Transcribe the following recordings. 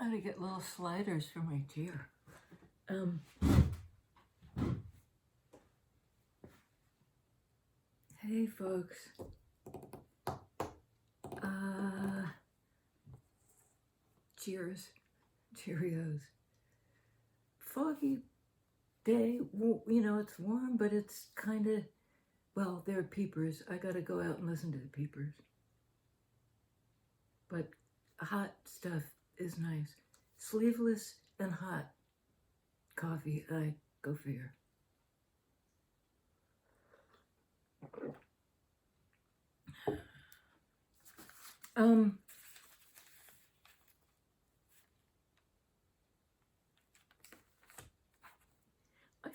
I gotta get little sliders for my chair. Hey folks. Cheers. Cheerios. Foggy day. You know, it's warm, but it's kind of, well, there are peepers. I gotta go out and listen to the peepers. But hot stuff is nice. Sleeveless and hot coffee. I go figure. I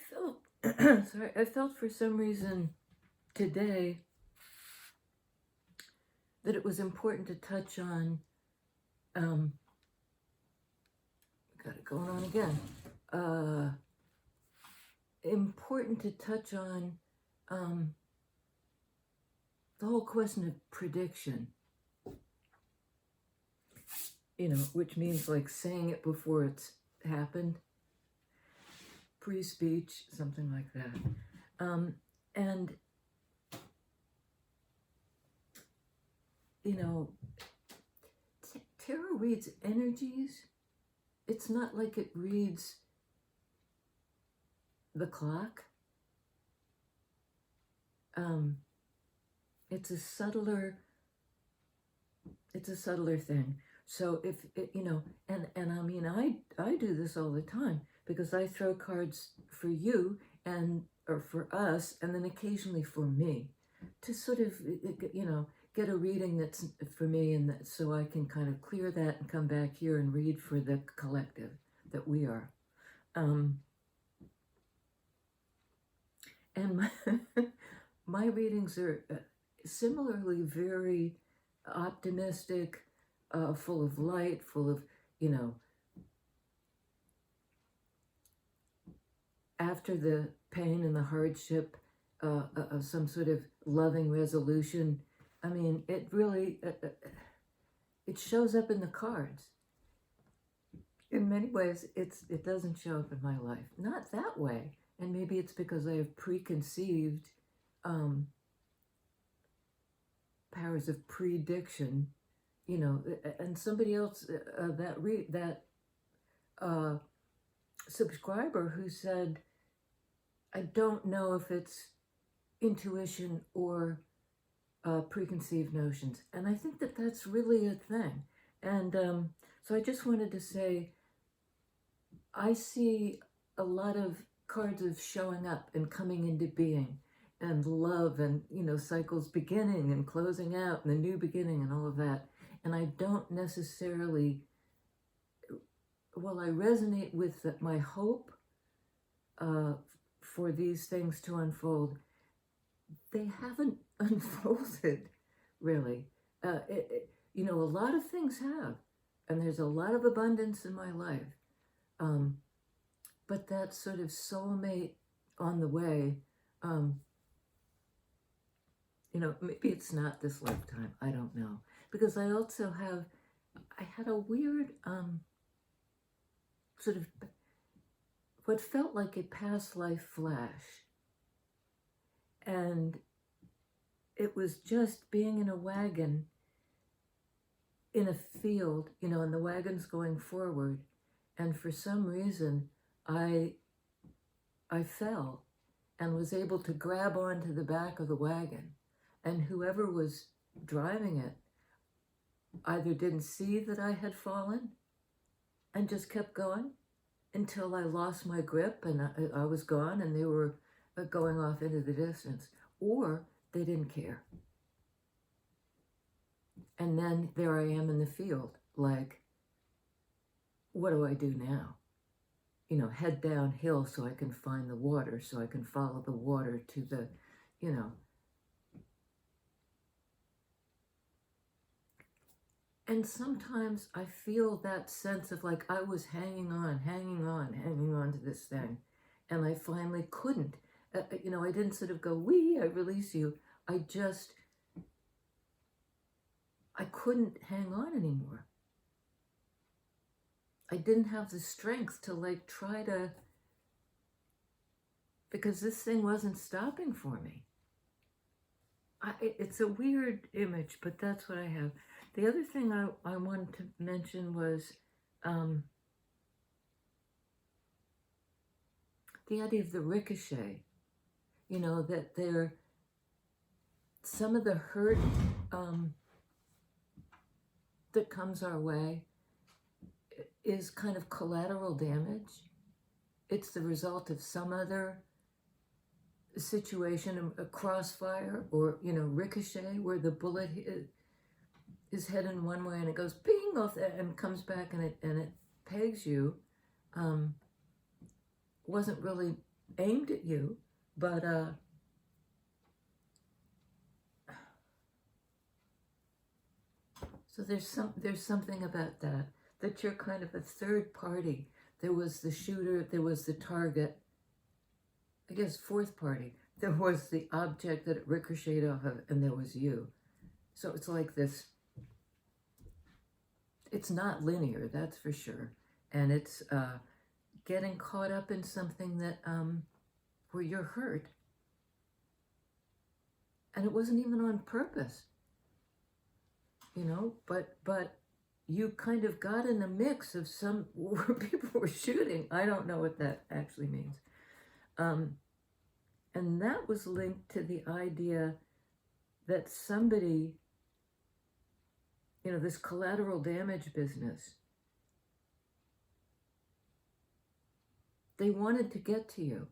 felt, sorry, I felt for some reason today that it was important to touch on, got it going on again, important to touch on the whole question of prediction, you know, which means like saying it before it's happened, pre-speech, something like that. And, you know, tarot reads energies. It's not like it reads the clock. It's a subtler thing. So if it, you know, and I mean, I do this all the time because I throw cards for you and or for us, and then occasionally for me, to sort of, you know, get a reading that's for me, and that, so I can kind of clear that and come back here and read for the collective that we are. And my readings are similarly very optimistic, full of light, full of, you know, after the pain and the hardship, of some sort of loving resolution. I mean, it really, it shows up in the cards. In many ways, it doesn't show up in my life. Not that way. And maybe it's because I have preconceived powers of prediction, you know, and somebody else, that subscriber who said, I don't know if it's intuition or preconceived notions. And I think that that's really a thing. And so I just wanted to say, I see a lot of cards of showing up and coming into being, and love, and, you know, cycles beginning and closing out, and the new beginning and all of that. And I don't necessarily, well, I resonate with my hope for these things to unfold. They haven't unfolded, really. You know, a lot of things have, and there's a lot of abundance in my life. But that sort of soulmate on the way, you know, maybe it's not this lifetime, I don't know. Because I also I had a weird, sort of, what felt like a past life flash. And it was just being in a wagon in a field, you know, and the wagon's going forward. And for some reason, I fell and was able to grab onto the back of the wagon. And whoever was driving it either didn't see that I had fallen and just kept going until I lost my grip and I was gone, and they were going off into the distance, or they didn't care. And then there I am in the field, like, what do I do now? You know, head downhill so I can find the water, so I can follow the water to the, you know. And sometimes I feel that sense of like I was hanging on to this thing, and I finally couldn't. You know, I didn't sort of go, wee, I release you. I couldn't hang on anymore. I didn't have the strength to like try to, because this thing wasn't stopping for me. It's a weird image, but that's what I have. The other thing I wanted to mention was the idea of the ricochet. You know, that some of the hurt that comes our way is kind of collateral damage. It's the result of some other situation, a crossfire, or, you know, ricochet, where the bullet is heading one way and it goes ping off that and comes back and it pegs you. Wasn't really aimed at you, but so there's something about that you're kind of a third party. There was the shooter, there was the target, I guess fourth party. There was the object that it ricocheted off of, and there was you. So it's like this, it's not linear, that's for sure. And it's getting caught up in something that where you're hurt. And it wasn't even on purpose, you know, but you kind of got in a mix of some where people were shooting. I don't know what that actually means. And that was linked to the idea that somebody, you know, this collateral damage business, they wanted to get to you,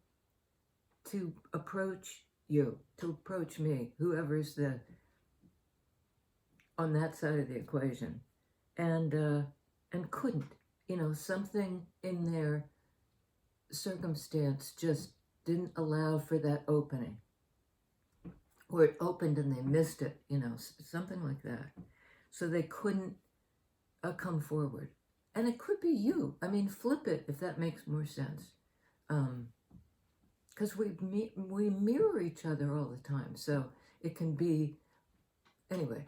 to approach you, to approach me, whoever's on that side of the equation, and couldn't. You know, something in their circumstance just didn't allow for that opening, or it opened and they missed it, you know, something like that. So they couldn't come forward. And it could be you. I mean, flip it if that makes more sense. Because we mirror each other all the time. So it can be, anyway,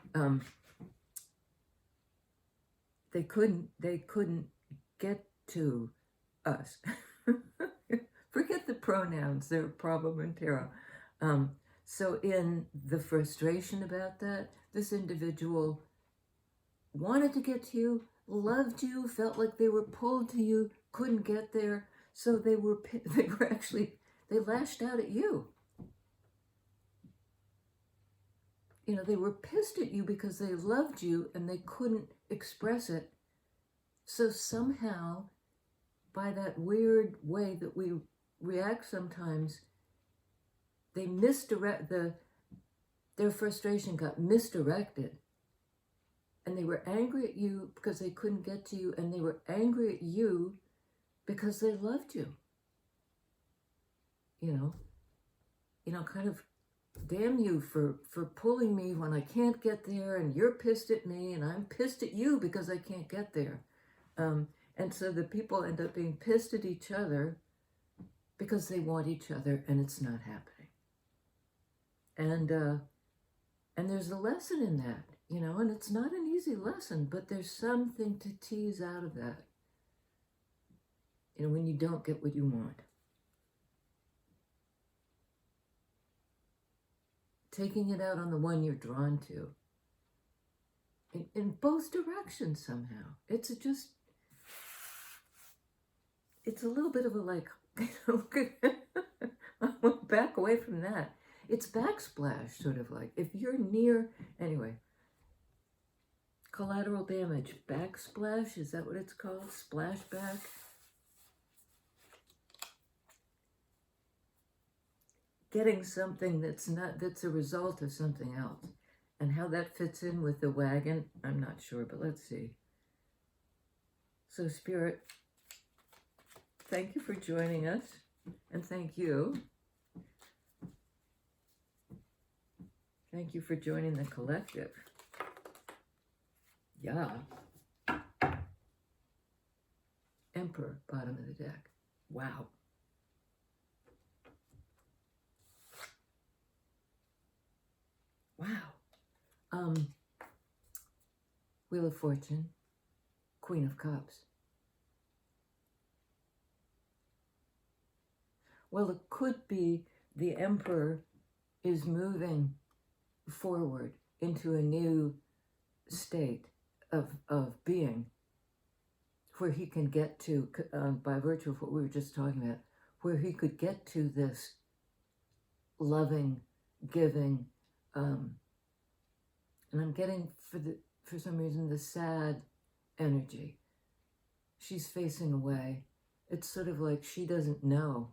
they couldn't get to us. Forget the pronouns, they're problem and terror. So in the frustration about that, this individual wanted to get to you, loved you, felt like they were pulled to you, couldn't get there, so they lashed out at you. You know, they were pissed at you because they loved you and they couldn't express it. So somehow, by that weird way that we react sometimes, they their frustration got misdirected. And they were angry at you because they couldn't get to you, and they were angry at you because they loved you. You know, kind of, damn you for pulling me when I can't get there, and you're pissed at me, and I'm pissed at you because I can't get there. And so the people end up being pissed at each other because they want each other, and it's not happening. And there's a lesson in that, you know, and it's not an easy lesson, but there's something to tease out of that, you know, when you don't get what you want. Taking it out on the one you're drawn to. In both directions somehow. It's a little bit of a like, you know, I went back away from that. It's backsplash, sort of like, if you're near, anyway, collateral damage, backsplash, is that what it's called? Splashback? Getting something that's a result of something else. And how that fits in with the wagon, I'm not sure, but let's see. So Spirit, thank you for joining us, and thank you. Thank you for joining the collective. Yeah. Emperor, bottom of the deck. Wow. Wow. Wheel of Fortune, Queen of Cups. Well, it could be the Emperor is moving forward into a new state of being where he can get to, by virtue of what we were just talking about, where he could get to this loving, giving, and I'm getting, for some reason, the sad energy. She's facing away. It's sort of like she doesn't know.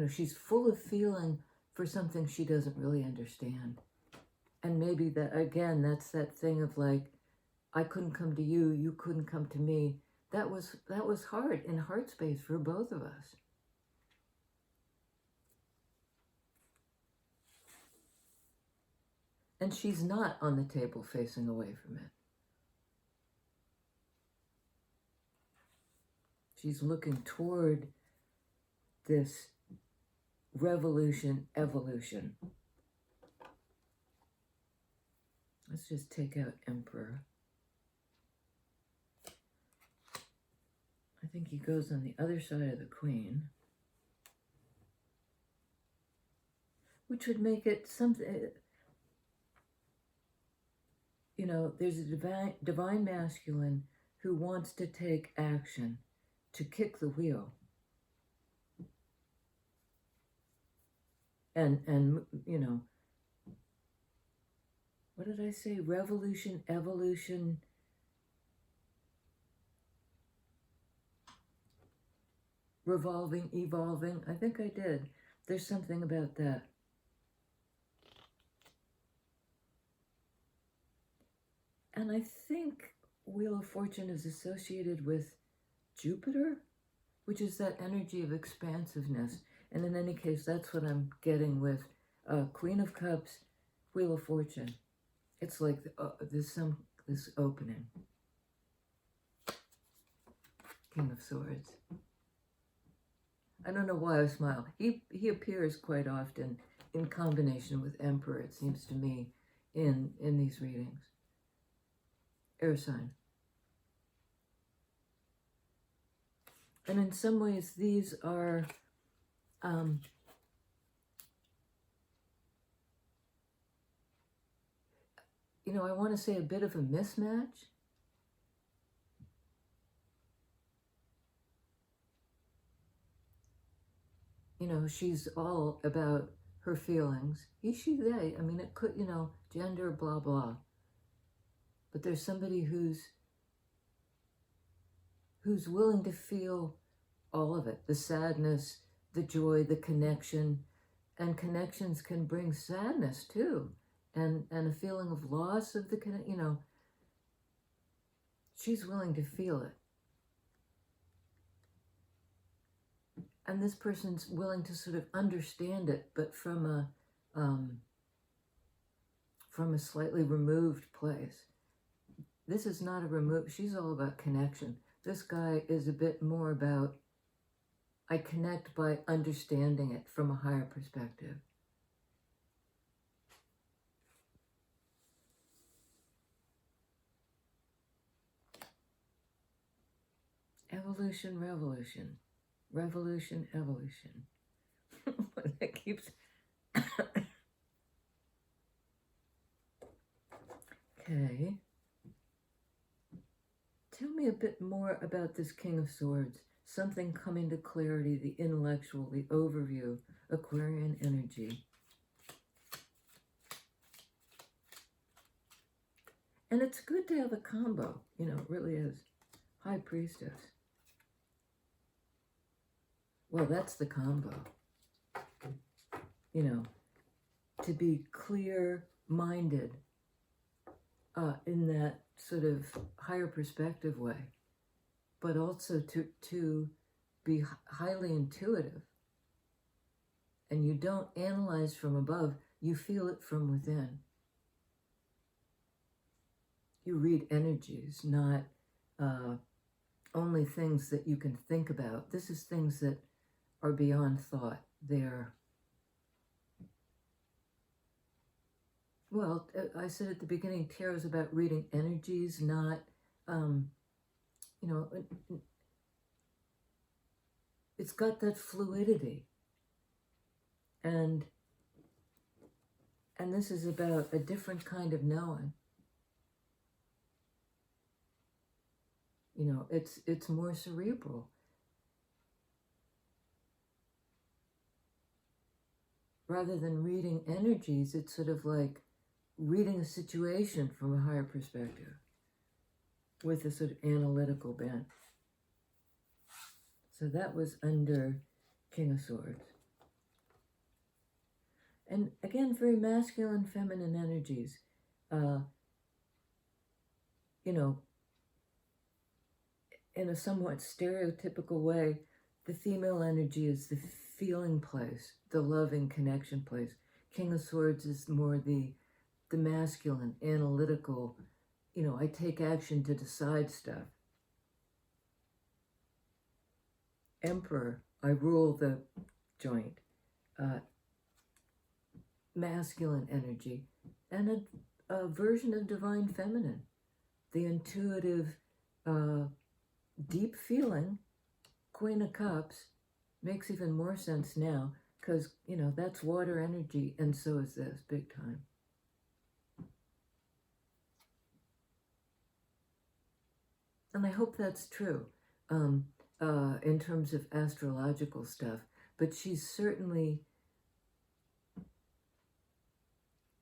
She's full of feeling for something she doesn't really understand. And maybe that, again, that's that thing of like, I couldn't come to you, you couldn't come to me. That was hard in heart space for both of us. And she's not on the table facing away from it. She's looking toward this revolution, evolution. Let's just take out Emperor. I think he goes on the other side of the Queen, which would make it something, there's a divine masculine who wants to take action, to kick the wheel. And what did I say? Revolution, evolution. Revolving, evolving. I think I did. There's something about that. And I think Wheel of Fortune is associated with Jupiter, which is that energy of expansiveness. And in any case, that's what I'm getting with Queen of Cups, Wheel of Fortune. It's like this opening. King of Swords. I don't know why I smile. He appears quite often in combination with Emperor, it seems to me, in these readings. Air sign. And in some ways, these are I want to say a bit of a mismatch. She's all about her feelings. He, she, they. I mean, it could, gender, blah, blah. But there's somebody who's willing to feel all of it. The sadness, the joy, the connection. And connections can bring sadness too. And a feeling of loss of the, she's willing to feel it. And this person's willing to sort of understand it, but from a slightly removed place. This is not a removed, she's all about connection. This guy is a bit more about, I connect by understanding it from a higher perspective. Evolution, revolution. Revolution, evolution. That keeps... Okay. Tell me a bit more about this King of Swords. Something coming to clarity, the intellectual, the overview, Aquarian energy. And it's good to have a combo, it really is. High Priestess. Well, that's the combo. To be clear-minded in that sort of higher perspective way, but also to be highly intuitive. And you don't analyze from above, you feel it from within. You read energies, not only things that you can think about. This is things that are beyond thought. They're, well, I said at the beginning, tarot is about reading energies, not you know, it's got that fluidity. And this is about a different kind of knowing. You know, it's more cerebral. Rather than reading energies, it's sort of like reading a situation from a higher perspective with a sort of analytical bent. So that was under King of Swords. And again, very masculine, feminine energies. You know, in a somewhat stereotypical way, the female energy is the feeling place, the loving connection place. King of Swords is more the masculine, analytical, you know, I take action to decide stuff. Emperor, I rule the joint. Masculine energy. And a version of divine feminine, the intuitive, deep feeling. Queen of Cups makes even more sense now because, you know, that's water energy, and so is this, big time. And I hope that's true in terms of astrological stuff, but she's certainly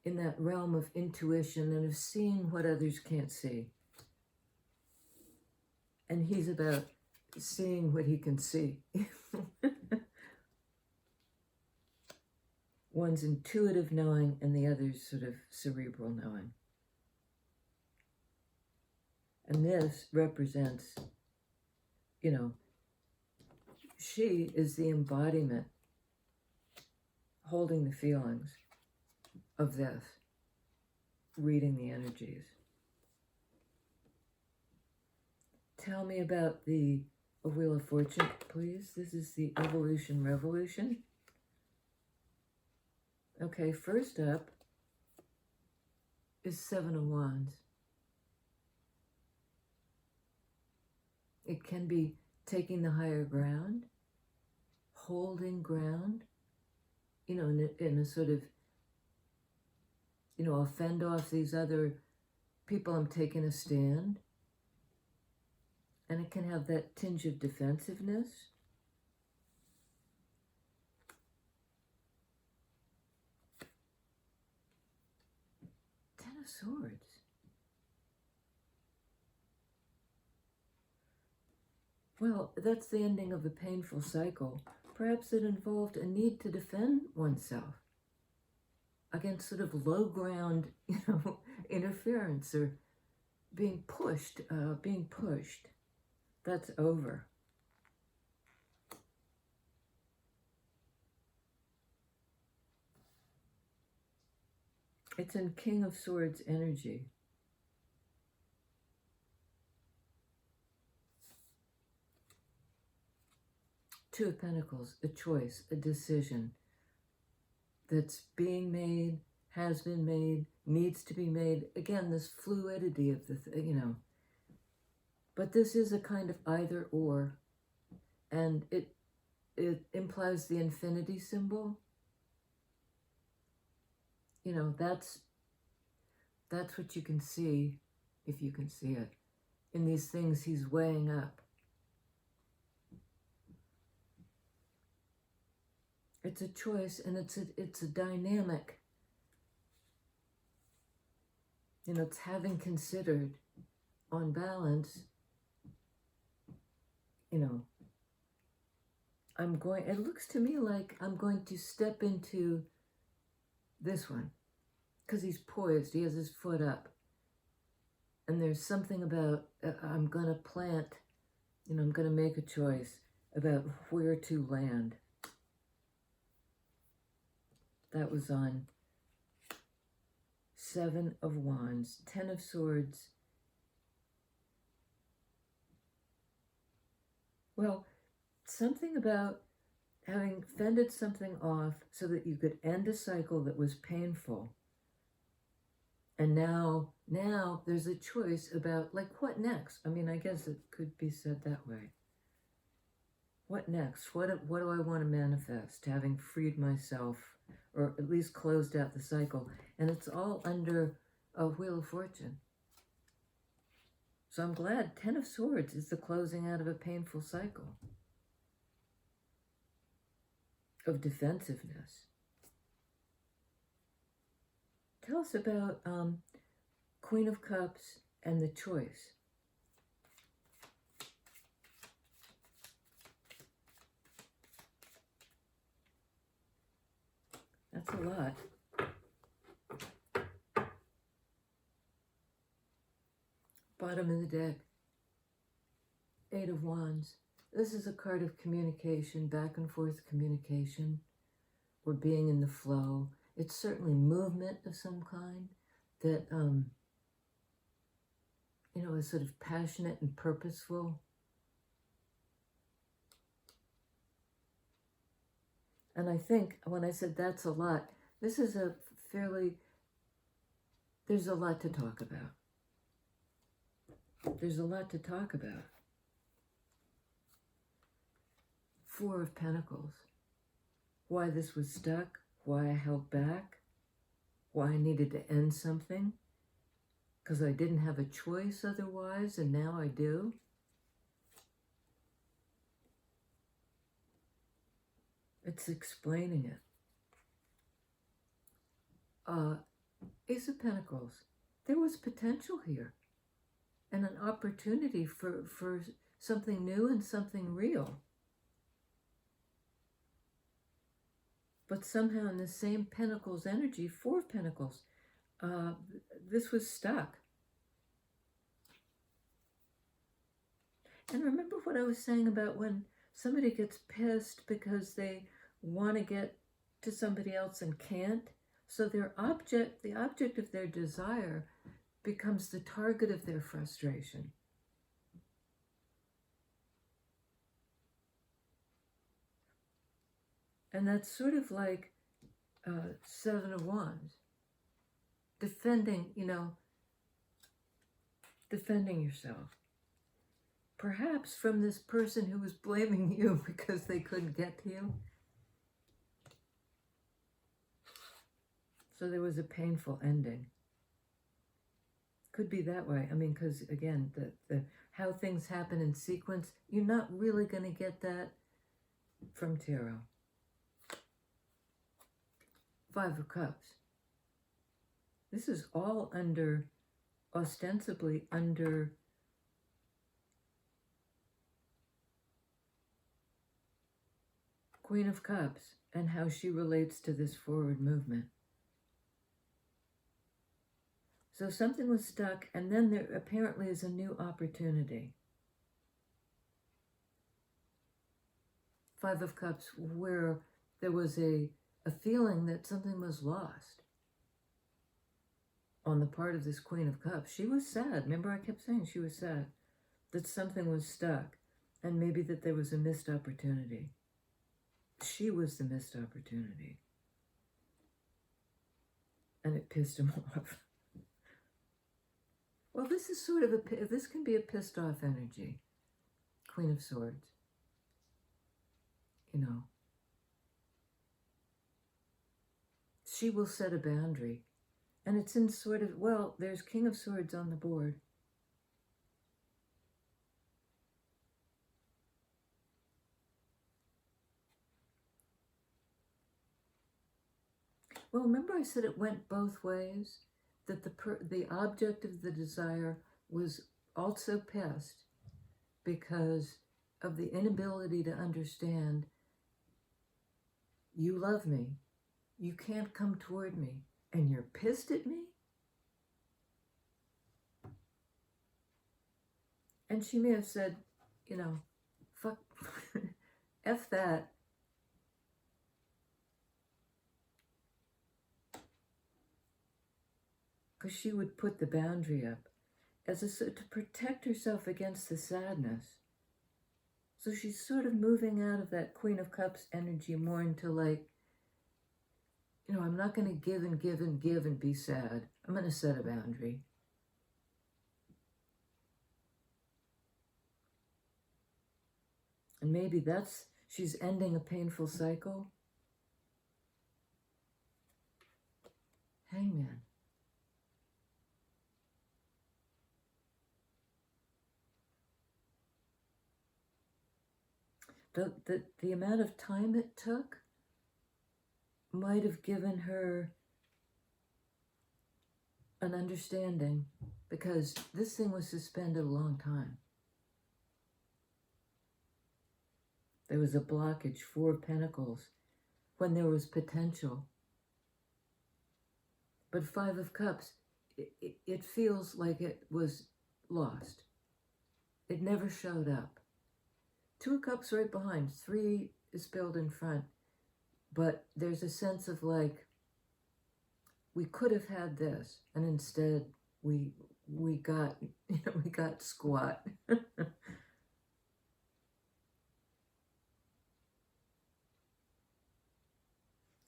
in that realm of intuition and of seeing what others can't see. And he's about seeing what he can see. One's intuitive knowing and the other's sort of cerebral knowing. And this represents, you know, she is the embodiment, holding the feelings of this, reading the energies. Tell me about the Wheel of Fortune, please. This is the Evolution Revolution. Okay, first up is Seven of Wands. It can be taking the higher ground, holding ground, you know, in a sort of, you know, I'll fend off these other people, I'm taking a stand. And it can have that tinge of defensiveness. Ten of Swords. Well, that's the ending of a painful cycle. Perhaps it involved a need to defend oneself against sort of low ground, you know, interference or being pushed. That's over. It's in King of Swords energy. Two of Pentacles, a choice, a decision that's being made, has been made, needs to be made. Again, this fluidity of the, you know. But this is a kind of either or, and it implies the infinity symbol. You know, that's what you can see, if you can see it, in these things he's weighing up. It's a choice, and it's a dynamic. You know, it's having considered, on balance, you know, it looks to me like I'm going to step into this one, because he's poised, he has his foot up. And there's something about, I'm going to plant, you know, I'm going to make a choice about where to land. That was on Seven of Wands, Ten of Swords. Well, something about having fended something off so that you could end a cycle that was painful And now there's a choice about, like, what next? I mean, I guess it could be said that way. What next? What do I want to manifest, having freed myself, or at least closed out the cycle? And it's all under a Wheel of Fortune. So I'm glad 10 of Swords is the closing out of a painful cycle of defensiveness. Tell us about Queen of Cups and the choice. That's a lot. Bottom of the deck, 8 of Wands. This is a card of communication, back and forth communication, or being in the flow. It's certainly movement of some kind that, is sort of passionate and purposeful. And I think when I said that's a lot, this is there's a lot to talk about. There's a lot to talk about. 4 of Pentacles. Why this was stuck, why I held back, why I needed to end something, because I didn't have a choice otherwise, and now I do. It's explaining it. Ace of Pentacles. There was potential here, and an opportunity for something new and something real. But somehow in the same Pentacles energy, 4 of Pentacles, this was stuck. And remember what I was saying about when somebody gets pissed because they want to get to somebody else and can't? So the object of their desire becomes the target of their frustration. And that's sort of like 7 of Wands. Defending yourself. Perhaps from this person who was blaming you because they couldn't get to you. So there was a painful ending. Could be that way. I mean, because again, the how things happen in sequence, you're not really going to get that from tarot. 5 of Cups. This is all ostensibly under Queen of Cups and how she relates to this forward movement. So something was stuck, and then there apparently is a new opportunity. 5 of Cups, where there was a feeling that something was lost on the part of this Queen of Cups. She was sad. Remember, I kept saying she was sad, that something was stuck, and maybe that there was a missed opportunity. She was the missed opportunity. And it pissed him off. Well, this is sort of this can be a pissed off energy. Queen of Swords. She will set a boundary. And it's in sort of, well, there's King of Swords on the board. Well, remember I said it went both ways? That the object of the desire was also pissed because of the inability to understand, you love me, you can't come toward me, and you're pissed at me? And she may have said, fuck, F that. Because she would put the boundary up to protect herself against the sadness. So she's sort of moving out of that Queen of Cups energy more into like, I'm not going to give and give and give and be sad. I'm going to set a boundary. And maybe she's ending a painful cycle. Hangman. The amount of time it took might have given her an understanding, because this thing was suspended a long time. There was a blockage, 4 of Pentacles, when there was potential. But 5 of Cups, it feels like it was lost. It never showed up. 2 of Cups right behind, 3 is spilled in front. But there's a sense of like, we could have had this, and instead we got, we got squat.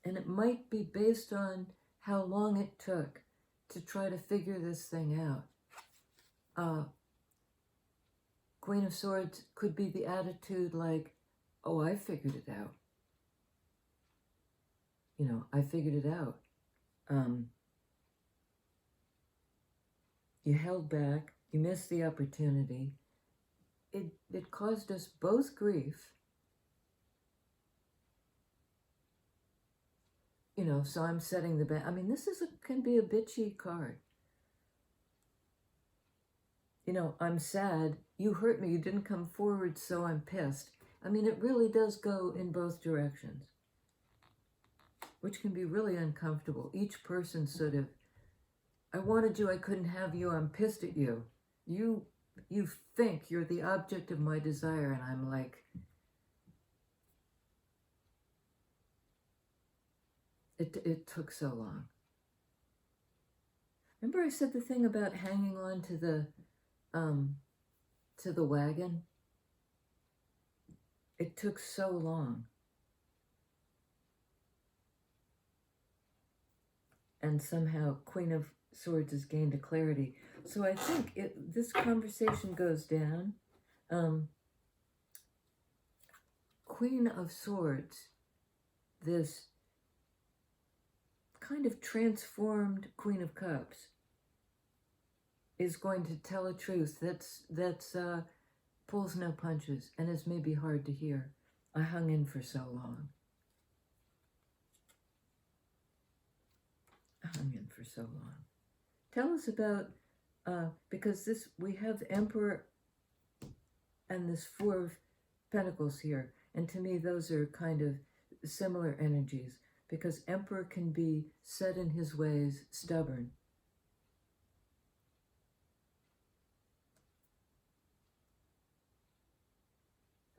And it might be based on how long it took to try to figure this thing out. Queen of Swords could be the attitude like, oh, I figured it out. I figured it out. You held back, you missed the opportunity. It caused us both grief. So I'm setting the back. I mean, this can be a bitchy card. I'm sad. You hurt me. You didn't come forward, so I'm pissed. I mean, it really does go in both directions, which can be really uncomfortable. Each person sort of, I wanted you, I couldn't have you, I'm pissed at you. You think you're the object of my desire, and I'm like, it took so long. Remember I said the thing about hanging on to the wagon? It took so long. And somehow Queen of Swords has gained a clarity. So I think this conversation goes down. Queen of Swords, this kind of transformed Queen of Cups, is going to tell a truth that's pulls no punches and is maybe hard to hear. I hung in for so long. Tell us about, because we have Emperor and this 4 of Pentacles here, and to me those are kind of similar energies, because Emperor can be set in his ways, stubborn.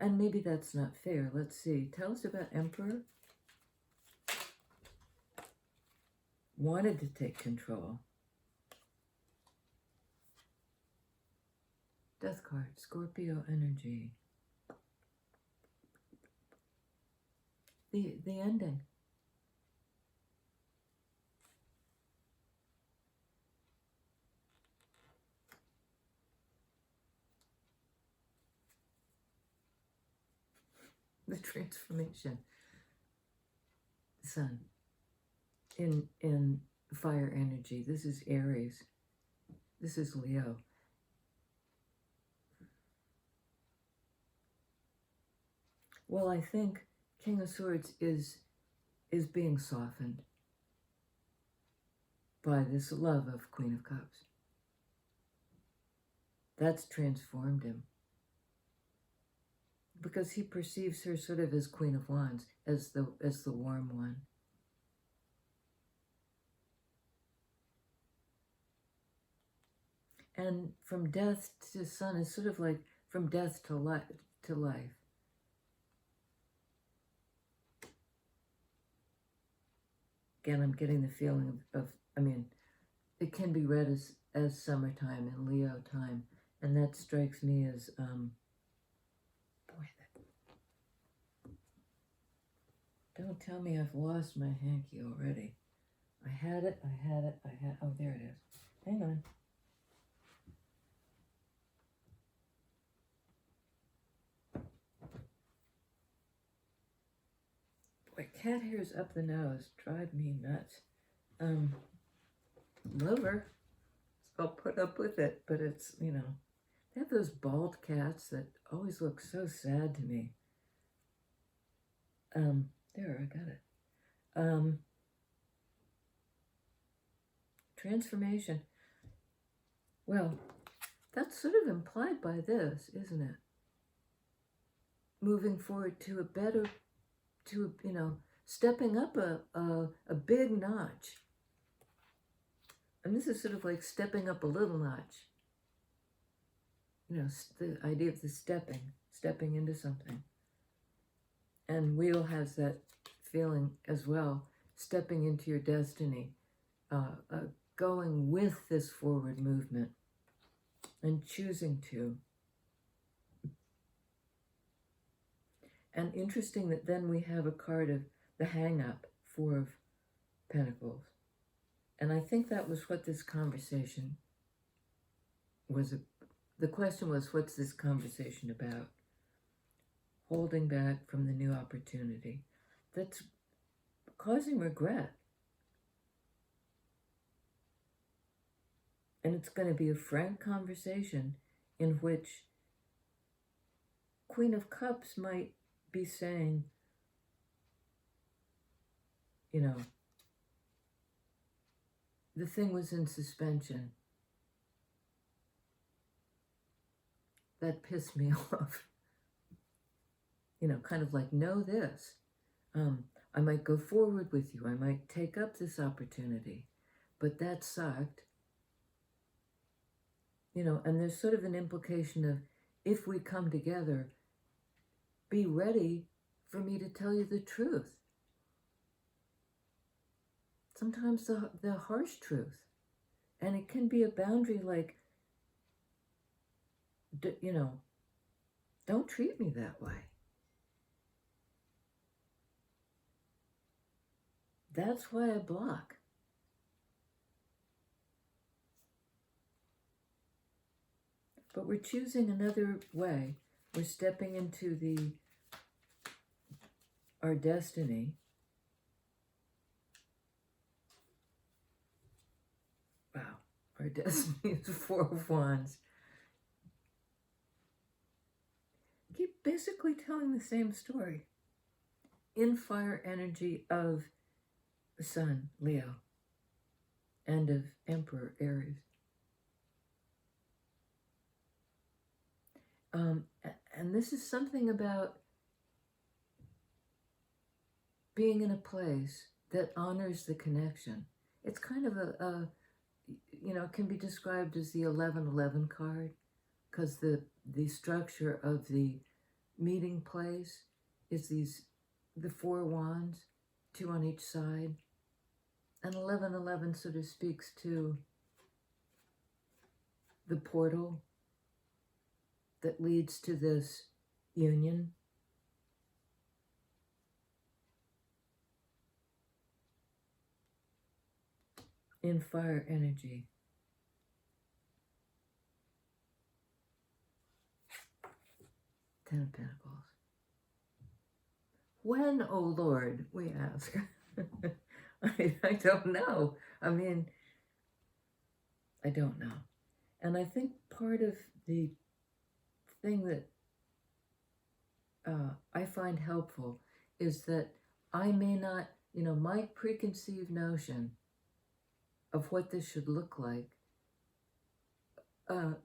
And maybe that's not fair. Let's see. Tell us about Emperor. Wanted to take control. Death card, Scorpio energy. The ending. The transformation. Sun. In fire energy. This is Aries. This is Leo. Well, I think King of Swords is being softened by this love of Queen of Cups. That's transformed him, because he perceives her sort of as Queen of Wands, as the warm one. And from death to sun is sort of like from death to life. Again, I'm getting the feeling of I mean, it can be read as summertime and Leo time, and that strikes me as boy, don't tell me I've lost my hanky already. I had it. Oh, there it is. Hang on. Boy, cat hairs up the nose drive me nuts. Love her, so I'll put up with it, but it's, they have those bald cats that always look so sad to me. There, I got it. Transformation. Well, that's sort of implied by this, isn't it? Moving forward to a better, stepping up a big notch. And this is sort of like stepping up a little notch. The idea of the stepping into something. And Wheel has that feeling as well, stepping into your destiny, going with this forward movement and choosing to. And interesting that then we have a card of the hang-up, Four of Pentacles. And I think that was what this conversation was. The question was, what's this conversation about? Holding back from the new opportunity that's causing regret. And it's going to be a frank conversation in which Queen of Cups might be saying, the thing was in suspension. That pissed me off. Kind of like, know this. I might go forward with you. I might take up this opportunity. But that sucked. And there's sort of an implication of, if we come together, be ready for me to tell you the truth. Sometimes the harsh truth. And it can be a boundary like, don't treat me that way. That's why I block. But we're choosing another way. We're stepping into our destiny. Wow, our destiny is Four of Wands. Keep basically telling the same story. In fire energy of the Sun, Leo, and of Emperor, Aries. And this is something about being in a place that honors the connection. It's kind of it can be described as the 1111 card, because the structure of the meeting place is the Four Wands, two on each side. And 1111 sort of speaks to the portal that leads to this union. In fire energy. Ten of Pentacles. When, oh Lord, we ask. I don't know. I don't know. And I think part of the thing that I find helpful is that I may not, my preconceived notion of what this should look like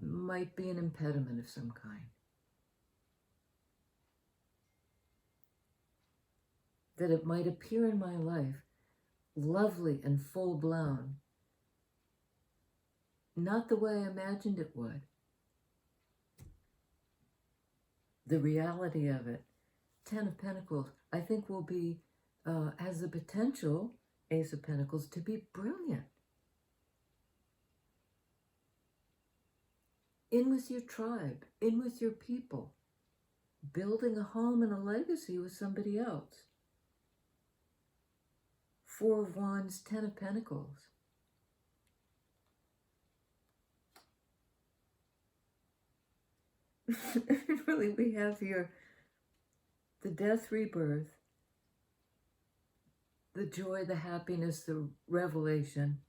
might be an impediment of some kind. That it might appear in my life lovely and full-blown, not the way I imagined it would. The reality of it, Ten of Pentacles, I think will be, has the potential, Ace of Pentacles, to be brilliant. In with your tribe, in with your people, building a home and a legacy with somebody else. Four of Wands, Ten of Pentacles. Really, we have here the death, rebirth, the joy, the happiness, the revelation.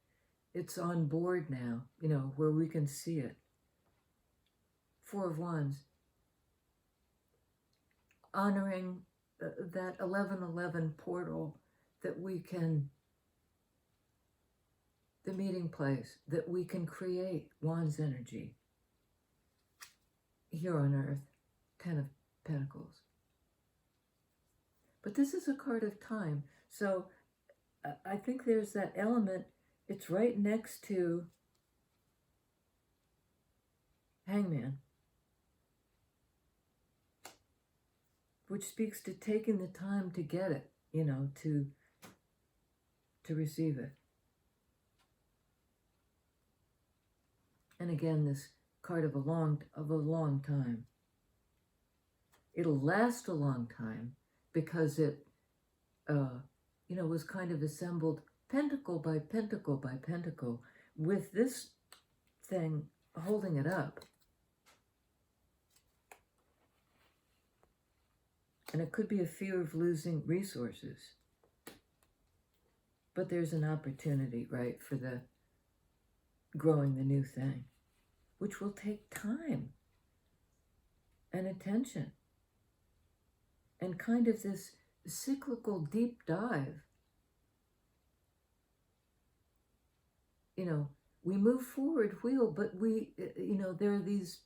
It's on board now, you know, where we can see it. Four of Wands. Honoring that 1111 portal that we can, the meeting place, that we can create Wands energy here on Earth. Ten of Pentacles. But this is a card of time. So I think there's that element. It's right next to Hangman, which speaks to taking the time to get it, you know, to receive it. And again, this card of a long time. It'll last a long time because it, you know, was kind of assembled pentacle by pentacle by pentacle with this thing holding it up. And it could be a fear of losing resources. But there's an opportunity, right, for the growing the new thing, which will take time and attention and kind of this cyclical deep dive. You know, we move forward, but we, you know, there are these.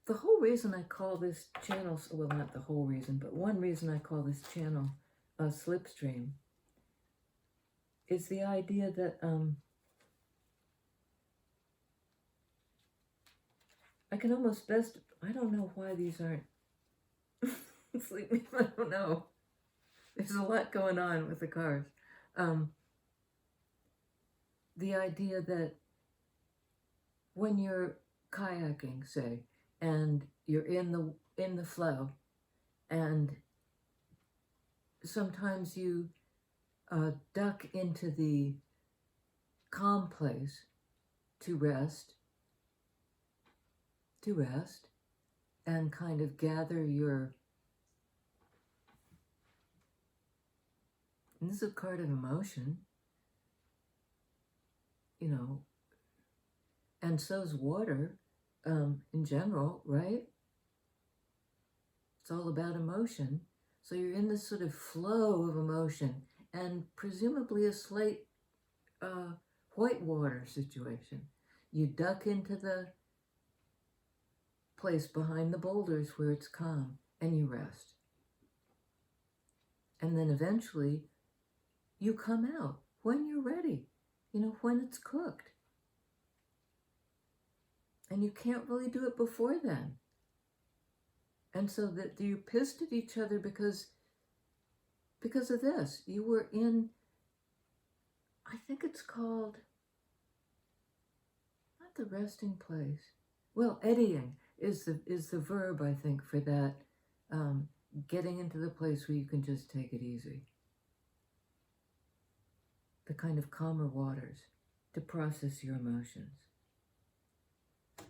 The whole reason I call this channel, well, not the whole reason, but one reason I call this channel Slipstream is the idea that I can almost best, I don't know why these aren't sleeping, I don't know. There's a lot going on with the cards. The idea that when you're kayaking, say, and you're in the flow, and sometimes you duck into the calm place to rest, and kind of gather your, and this is a card of emotion, you know, and so's water. In general, right? It's all about emotion. So you're in this sort of flow of emotion and presumably a slight whitewater situation. You duck into the place behind the boulders where it's calm and you rest. And then eventually you come out when you're ready, you know, when it's cooked. And you can't really do it before then. And so that you're pissed at each other because of this. You were in, I think it's called, not the resting place. Well, eddying is the verb, I think, for that. Getting into the place where you can just take it easy. The kind of calmer waters to process your emotions.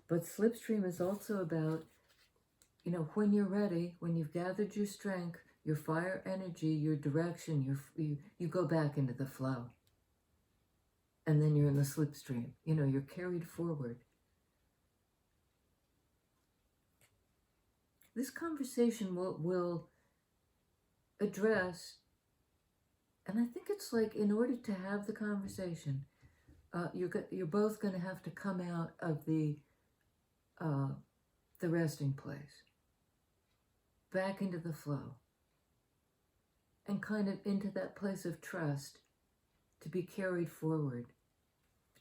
But Slipstream is also about, you know, when you're ready, when you've gathered your strength, your fire energy, your direction, you go back into the flow. And then you're in the slipstream. You know, you're carried forward. This conversation will address, and I think it's like in order to have the conversation, you're both going to have to come out of the resting place, back into the flow, and kind of into that place of trust, to be carried forward,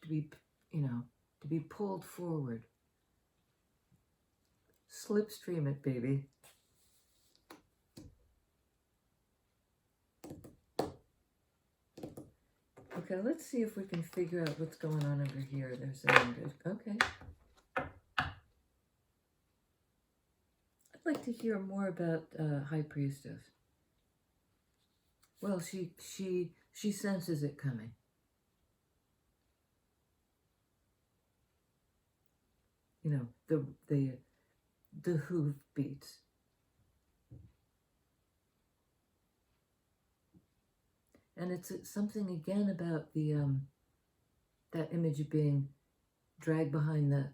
to be, you know, to be pulled forward. Slipstream it, baby. Okay, let's see if we can figure out what's going on over here. There's an ended. Okay. I'd like to hear more about High Priestess. Well, she senses it coming. You know, the hoof beats. And it's something again about the that image of being dragged behind the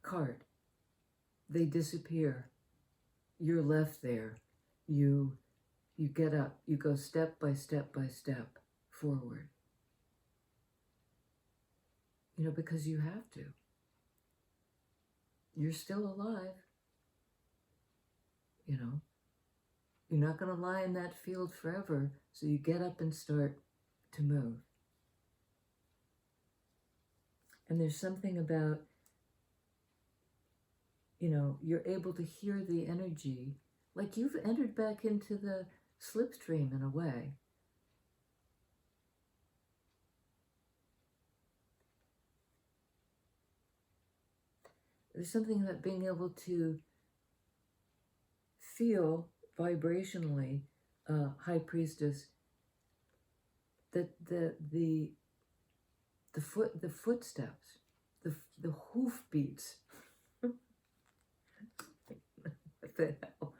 cart. They disappear. You're left there. You get up. You go step by step by step forward. You know, because you have to. You're still alive. You know, you're not going to lie in that field forever. So you get up and start to move. And there's something about, you know, you're able to hear the energy, like you've entered back into the slipstream in a way. There's something about being able to feel vibrationally, High Priestess, that the footsteps, the hoof beats. What the hell?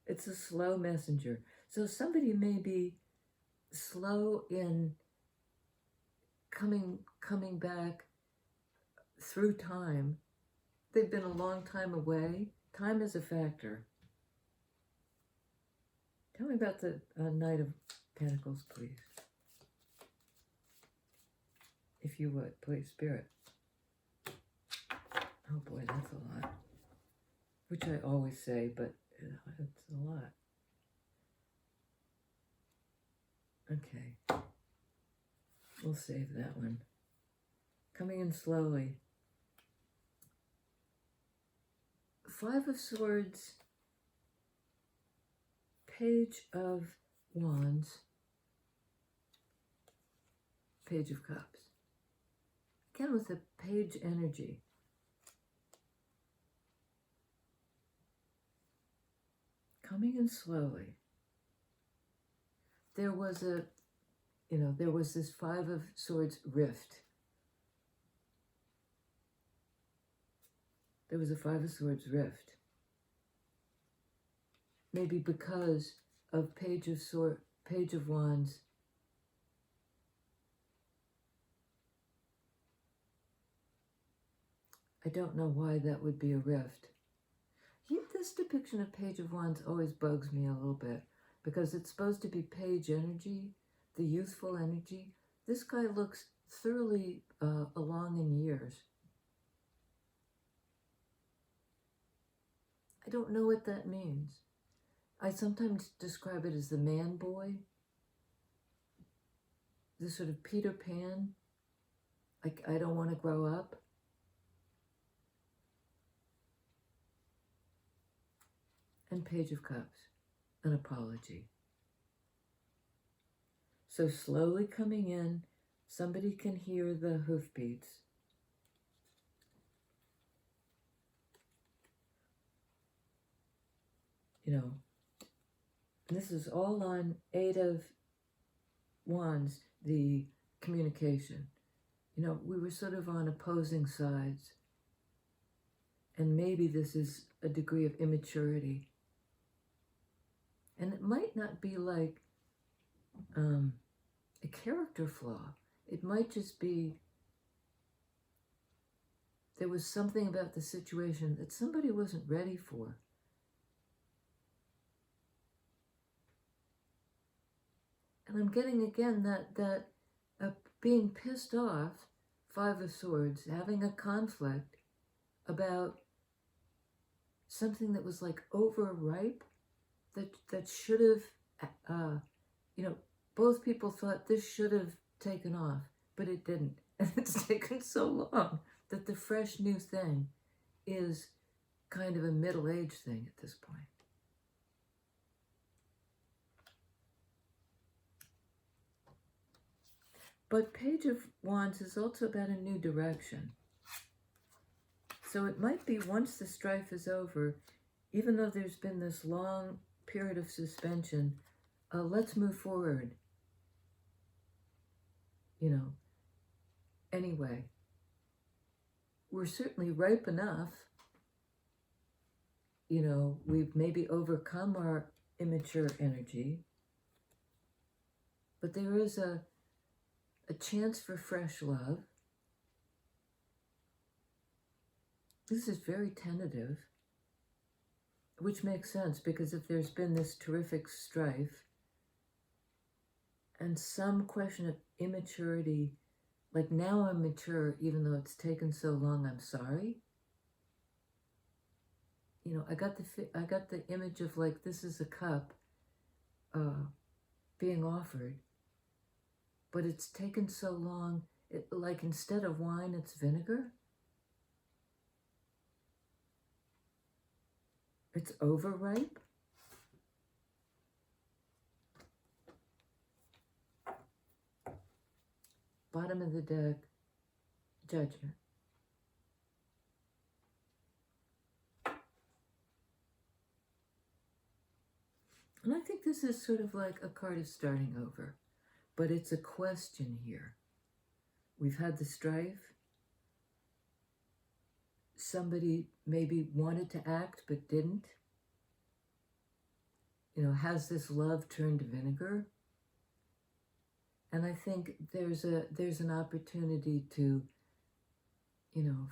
It's a slow messenger. So somebody may be slow in coming back through time. They've been a long time away. Time is a factor. Tell me about the Knight of Pentacles, please. If you would, please, Spirit. Oh boy, that's a lot. Which I always say, but it's a lot. Okay. We'll save that one. Coming in slowly. Five of Swords, Page of Wands, Page of Cups. Again with the page energy. Coming in slowly. There was this Five of Swords rift. There was a Five of Swords rift. Maybe because of Page of Wands. I don't know why that would be a rift. This depiction of Page of Wands always bugs me a little bit because it's supposed to be page energy, the youthful energy. This guy looks thoroughly along in years. I don't know what that means. I sometimes describe it as the man boy, this sort of Peter Pan, like I don't want to grow up. And Page of Cups, an apology. So slowly coming in, somebody can hear the hoofbeats. You know, this is all on Eight of Wands, the communication. You know, we were sort of on opposing sides. And maybe this is a degree of immaturity. And it might not be like a character flaw. It might just be there was something about the situation that somebody wasn't ready for. And I'm getting again that being pissed off, Five of Swords, having a conflict about something that was like overripe, that should have, both people thought this should have taken off, but it didn't. And it's taken so long that the fresh new thing is kind of a middle-aged thing at this point. But Page of Wands is also about a new direction. So it might be once the strife is over, even though there's been this long period of suspension. Let's move forward. Anyway, we're certainly ripe enough. We've maybe overcome our immature energy, but there is a chance for fresh love. This is very tentative, which makes sense, because if there's been this terrific strife and some question of immaturity, like now I'm mature even though it's taken so long, I'm sorry. I got the image of like, this is a cup being offered, but it's taken so long, like instead of wine, it's vinegar. It's overripe. Bottom of the deck, Judgment. And I think this is sort of like a card of starting over, but it's a question here. We've had the strife. Somebody maybe wanted to act but didn't. Has this love turned to vinegar? And I think there's an opportunity to,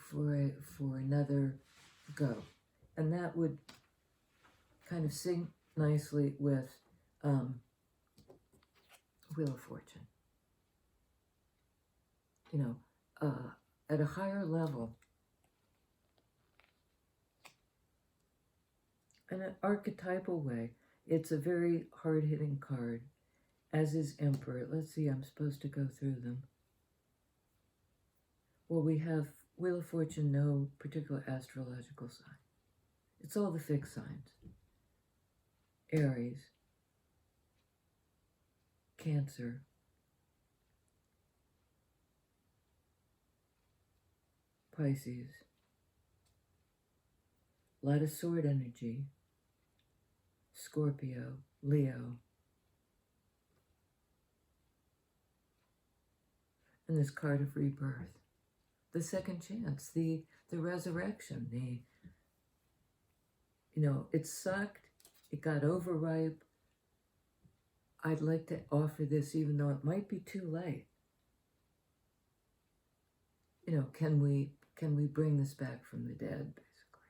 for another go. And that would kind of sync nicely with Wheel of Fortune. At a higher level, in an archetypal way, it's a very hard-hitting card, as is Emperor. Let's see, I'm supposed to go through them. Well, we have Wheel of Fortune, no particular astrological sign. It's all the fixed signs. Aries, Cancer, Pisces, a lot of sword energy, Scorpio, Leo, and this card of rebirth, the second chance, the resurrection, it sucked, it got overripe. I'd like to offer this even though it might be too late. Can we bring this back from the dead, basically,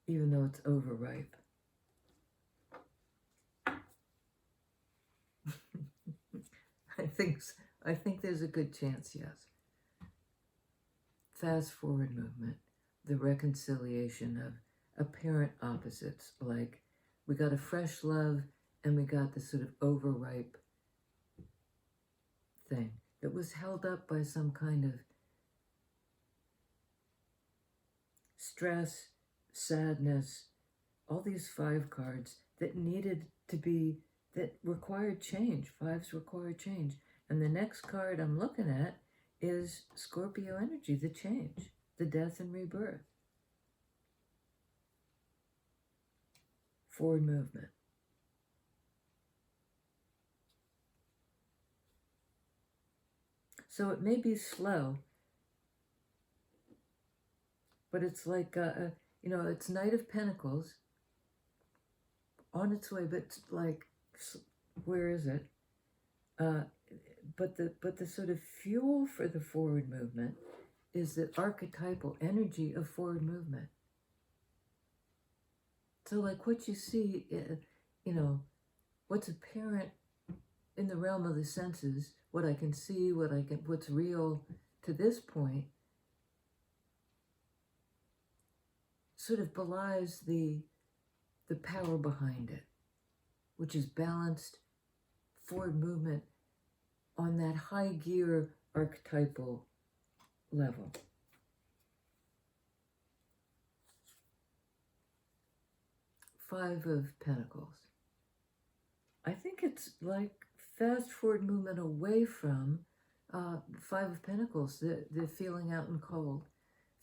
even though it's overripe? I think there's a good chance, yes. Fast forward movement, the reconciliation of apparent opposites, like we got a fresh love and we got this sort of overripe thing that was held up by some kind of stress, sadness, all these 5 cards that needed to be, that required change. 5s require change. And the next card I'm looking at is Scorpio energy, the change, the death and rebirth. Forward movement. So it may be slow, but it's like, it's Knight of Pentacles on its way, but like, where is it? But the sort of fuel for the forward movement is the archetypal energy of forward movement. So like what you see, what's apparent in the realm of the senses, what I can see, what's real to this point, sort of belies the power behind it, which is balanced forward movement on that high gear archetypal level. Five of Pentacles. I think it's like fast forward movement away from 5 of Pentacles, the feeling out and cold,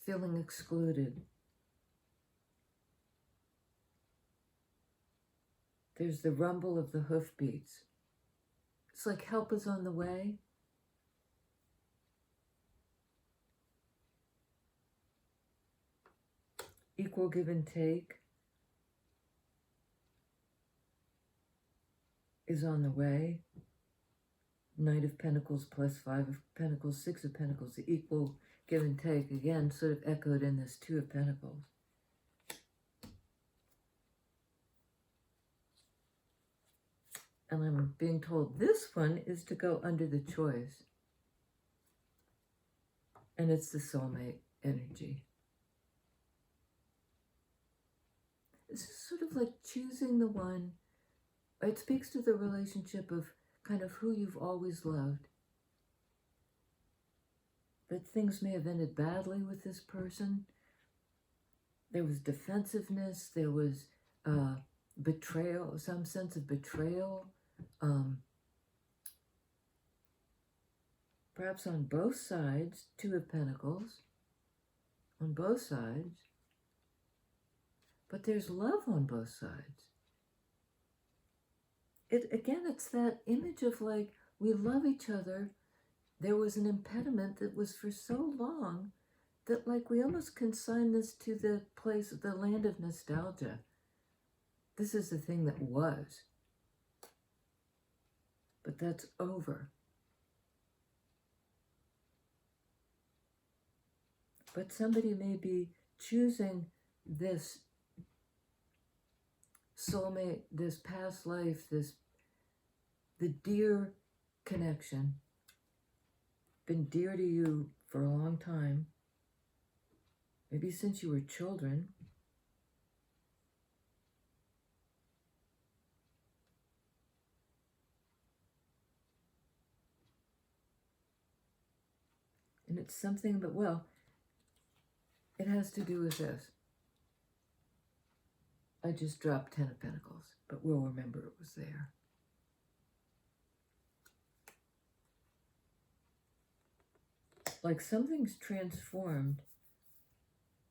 feeling excluded. There's the rumble of the hoofbeats. It's like help is on the way. Equal give and take is on the way. Knight of Pentacles plus 5 of Pentacles, 6 of Pentacles, the equal give and take, again, sort of echoed in this 2 of Pentacles. And I'm being told this one is to go under the choice. And it's the soulmate energy. This is sort of like choosing the one. It speaks to the relationship of kind of who you've always loved. That things may have ended badly with this person. There was defensiveness, there was betrayal, some sense of betrayal. Perhaps on both sides, 2 of Pentacles, on both sides. But there's love on both sides. Again, it's that image of like, we love each other. There was an impediment that was for so long that like we almost consign this to the place, the land of nostalgia. This is the thing that was. But that's over. But somebody may be choosing this soulmate, this past life, the dear connection, been dear to you for a long time, maybe since you were children. And it's something that, well, it has to do with this. I just dropped 10 of Pentacles, but we'll remember it was there. Like something's transformed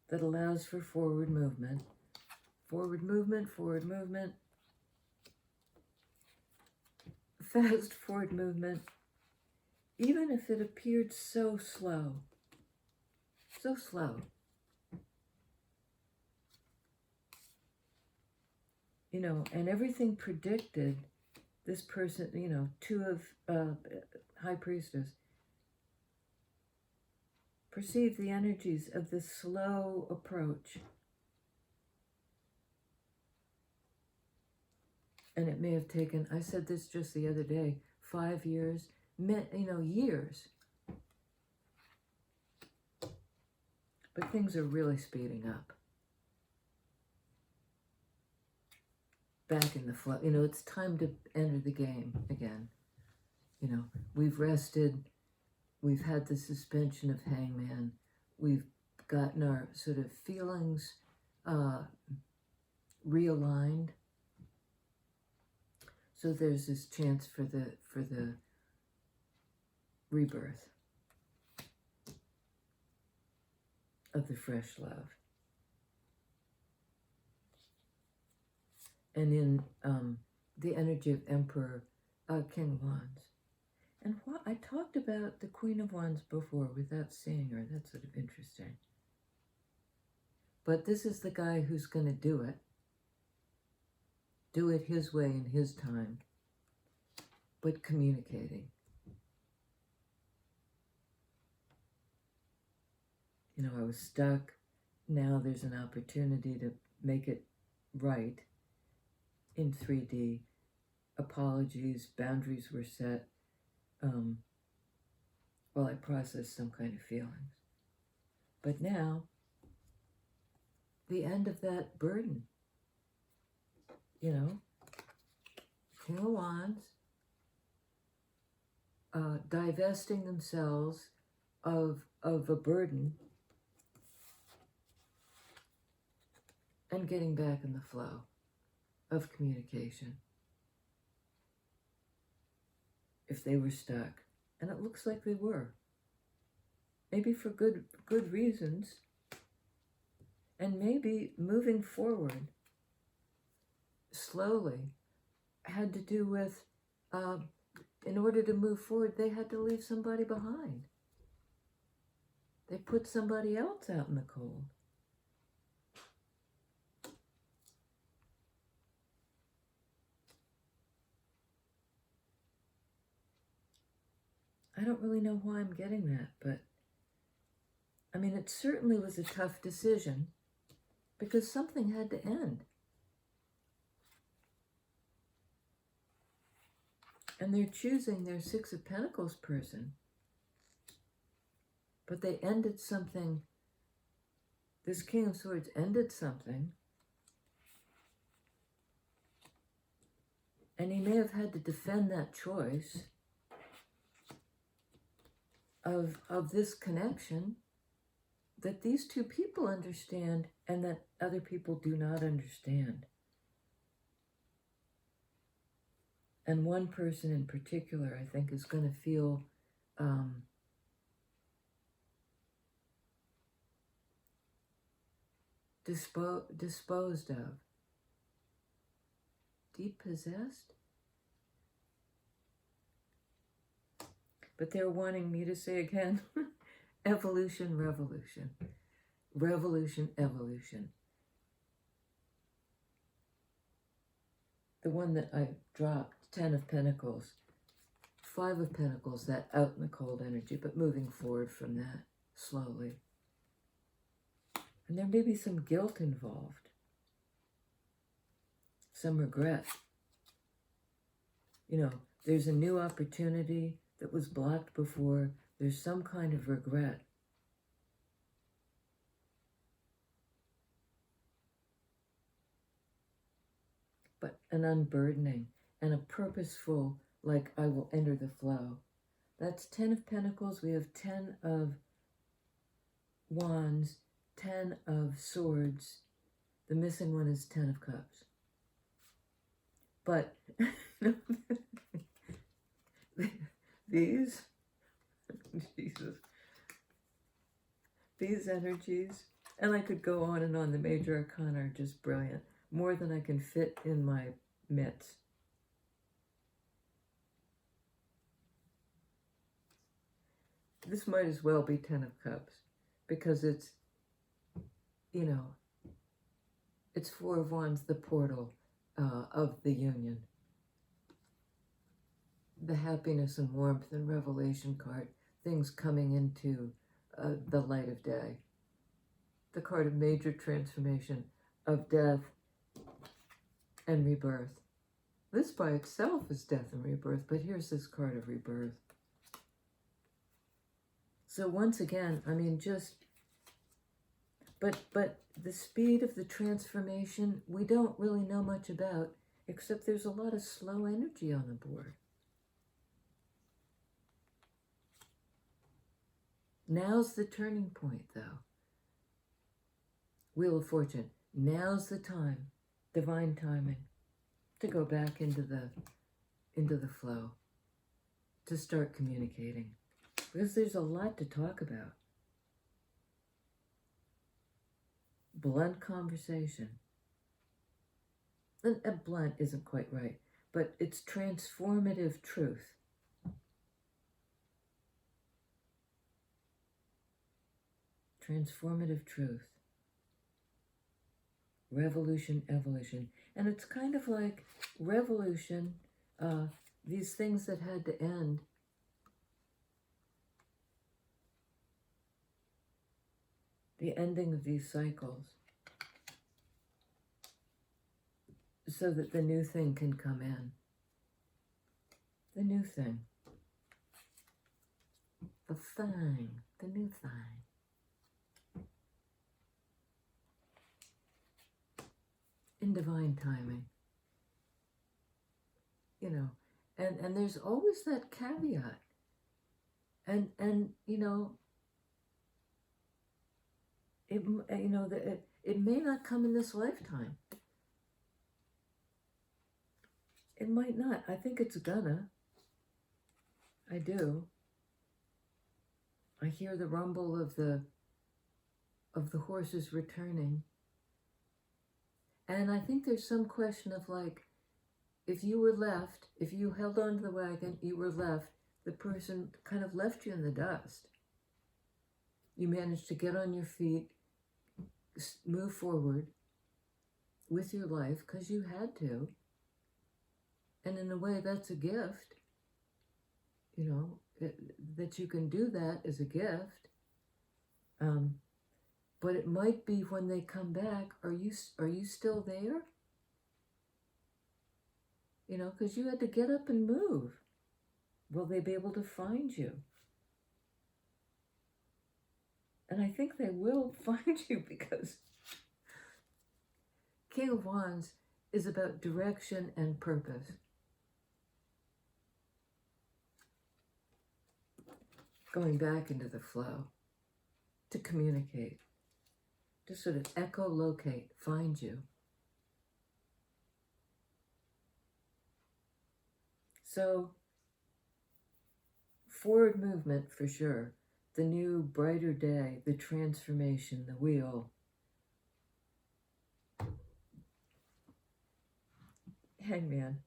that allows for forward movement. Forward movement, forward movement. Fast forward movement. Even if it appeared so slow. So slow. You know, and everything predicted this person, you know, 2 of High Priestess, perceive the energies of this slow approach. And it may have taken, I said this just the other day, 5 years, years. But things are really speeding up. Back in the flow. You know, it's time to enter the game again. You know, we've rested. We've had the suspension of Hangman. We've gotten our sort of feelings realigned. So there's this chance for the rebirth of the fresh love. And in the energy of Emperor, King of Wands. And I talked about the Queen of Wands before without seeing her. That's sort of interesting. But this is the guy who's going to do it. Do it his way in his time. But communicating. You know, I was stuck. Now there's an opportunity to make it right. In 3D, apologies, boundaries were set while I processed some kind of feelings. But now, the end of that burden, you know, King of Wands, divesting themselves of a burden and getting back in the flow of communication. If they were stuck, and it looks like they were, maybe for good reasons, and maybe moving forward slowly, had to do with, in order to move forward, they had to leave somebody behind. They put somebody else out in the cold. I don't really know why I'm getting that, but I mean, it certainly was a tough decision because something had to end. And they're choosing their Six of Pentacles person, but they ended something. This King of Swords ended something, and he may have had to defend that choice of this connection that these two people understand and that other people do not understand. And one person in particular, I think, is going to feel disposed of. Depossessed? But they're wanting me to say again, evolution, revolution. Revolution, evolution. The one that I dropped, 10 of Pentacles. 5 of Pentacles, that out in the cold energy, but moving forward from that slowly. And there may be some guilt involved. Some regret. You know, there's a new opportunity that was blocked before. There's some kind of regret. But an unburdening and a purposeful, like, I will enter the flow. That's 10 of Pentacles. We have 10 of Wands, 10 of Swords. The missing one is 10 of Cups. But these, Jesus, these energies, and I could go on and on. The major arcana are just brilliant. More than I can fit in my mitts. This might as well be 10 of Cups because it's, you know, it's 4 of Wands, the portal of the union. The happiness and warmth and revelation card, things coming into the light of day. The card of major transformation, of death and rebirth. This by itself is death and rebirth, but here's this card of rebirth. So once again, I mean, just, but the speed of the transformation, we don't really know much about, except there's a lot of slow energy on the board. Now's the turning point, though. Wheel of Fortune. Now's the time, divine timing, to go back into the flow, to start communicating. Because there's a lot to talk about. Blunt conversation. And blunt isn't quite right, but it's transformative truth. Transformative truth. Revolution, evolution. And it's kind of like revolution, these things that had to end. The ending of these cycles. So that the new thing can come in. The new thing. The thing. The new thing. In divine timing. You know, and there's always that caveat. And you know, it may not come in this lifetime. It might not. I think it's gonna. I do. I hear the rumble of the horses returning. And I think there's some question of, like, if you were left, if you held on to the wagon, you were left, the person kind of left you in the dust. You managed to get on your feet, move forward with your life because you had to. And in a way, that's a gift, you know, that you can do that is a gift. But it might be when they come back, are you still there? You know, because you had to get up and move. Will they be able to find you? And I think they will find you, because King of Wands is about direction and purpose. Going back into the flow, to communicate, to sort of echolocate, find you. So, forward movement for sure. The new, brighter day, the transformation, the wheel. Hangman.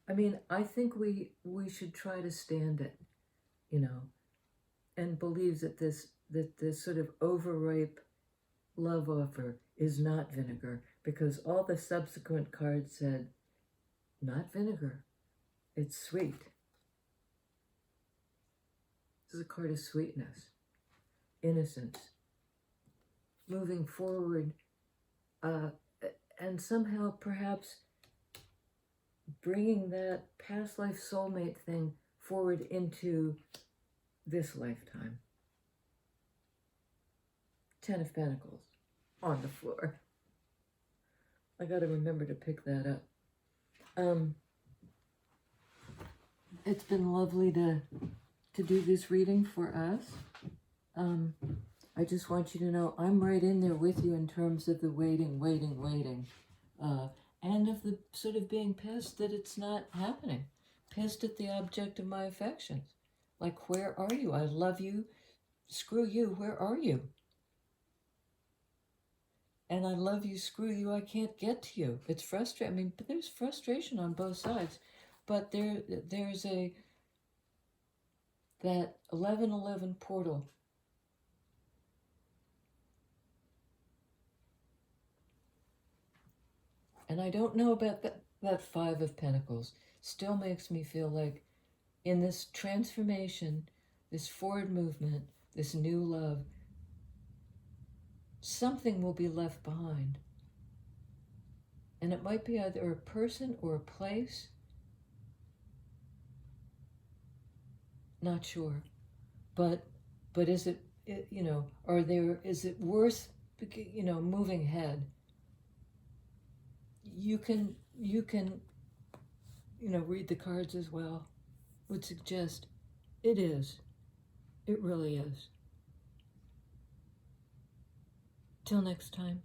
I mean, I think we should try to stand it, you know, and believe that this sort of overripe love offer is not vinegar, because all the subsequent cards said, not vinegar, it's sweet. This is a card of sweetness, innocence, moving forward, and somehow perhaps bringing that past life soulmate thing forward into this lifetime. 10 of Pentacles on the floor. I got to remember to pick that up. It's been lovely to do this reading for us. I just want you to know I'm right in there with you in terms of the waiting, and of the sort of being pissed that it's not happening. Pissed at the object of my affections. Like, where are you? I love you. Screw you. Where are you? And I love you. Screw you. I can't get to you. It's frustrating. I mean, but there's frustration on both sides. But there's that 11:11 portal. And I don't know about that 5 of Pentacles. Still makes me feel like in this transformation, this forward movement, this new love, something will be left behind. And it might be either a person or a place. Not sure. But is it, you know, is it worth, you know, moving ahead? You can, you know, read the cards as well. Would suggest it is. It really is. Till next time.